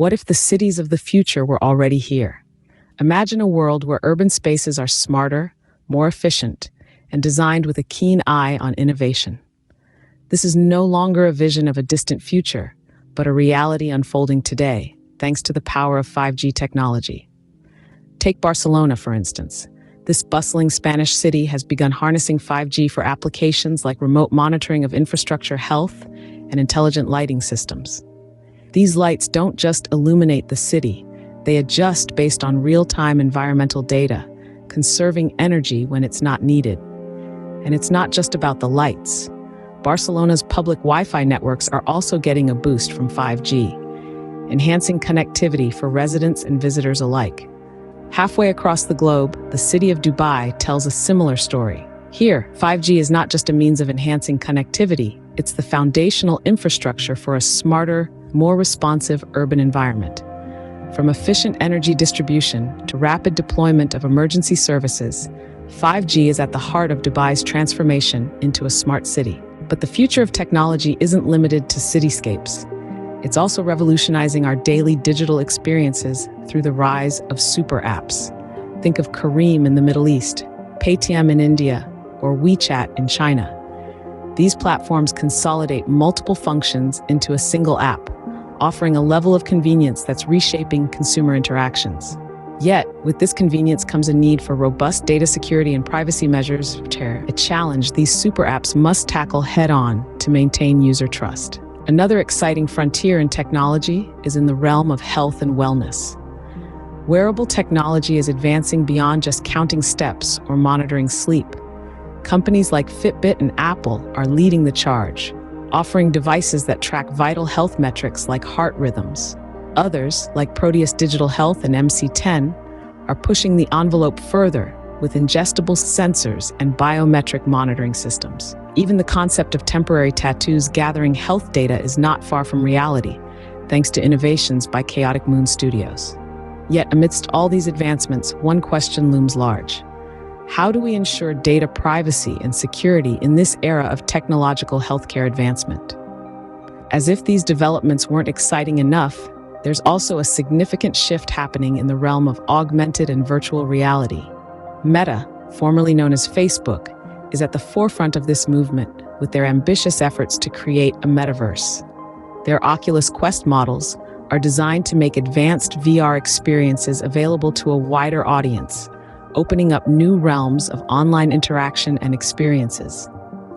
What if the cities of the future were already here? Imagine a world where urban spaces are smarter, more efficient, and designed with a keen eye on innovation. This is no longer a vision of a distant future, but a reality unfolding today, thanks to the power of 5G technology. Take Barcelona, for instance. This bustling Spanish city has begun harnessing 5G for applications like remote monitoring of infrastructure health and intelligent lighting systems. These lights don't just illuminate the city, they adjust based on real-time environmental data, conserving energy when it's not needed. And it's not just about the lights. Barcelona's public Wi-Fi networks are also getting a boost from 5G, enhancing connectivity for residents and visitors alike. Halfway across the globe, the city of Dubai tells a similar story. Here, 5G is not just a means of enhancing connectivity, it's the foundational infrastructure for a smarter, more responsive urban environment. From efficient energy distribution to rapid deployment of emergency services, 5G is at the heart of Dubai's transformation into a smart city. But the future of technology isn't limited to cityscapes. It's also revolutionizing our daily digital experiences through the rise of super apps. Think of Careem in the Middle East, Paytm in India, or WeChat in China. These platforms consolidate multiple functions into a single app, offering a level of convenience that's reshaping consumer interactions. Yet, with this convenience comes a need for robust data security and privacy measures, a challenge these super apps must tackle head-on to maintain user trust. Another exciting frontier in technology is in the realm of health and wellness. Wearable technology is advancing beyond just counting steps or monitoring sleep. Companies like Fitbit and Apple are leading the charge, offering devices that track vital health metrics like heart rhythms. Others, like Proteus Digital Health and MC10, are pushing the envelope further with ingestible sensors and biometric monitoring systems. Even the concept of temporary tattoos gathering health data is not far from reality, thanks to innovations by Chaotic Moon Studios. Yet, amidst all these advancements, one question looms large. How do we ensure data privacy and security in this era of technological healthcare advancement? As if these developments weren't exciting enough, there's also a significant shift happening in the realm of augmented and virtual reality. Meta, formerly known as Facebook, is at the forefront of this movement with their ambitious efforts to create a metaverse. Their Oculus Quest models are designed to make advanced VR experiences available to a wider audience, opening up new realms of online interaction and experiences.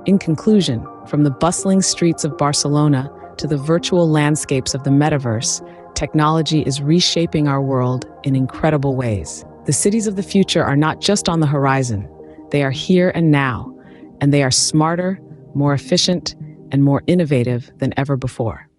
In conclusion, from the bustling streets of Barcelona to the virtual landscapes of the metaverse, technology is reshaping our world in incredible ways. The cities of the future are not just on the horizon, they are here and now, and they are smarter, more efficient, and more innovative than ever before.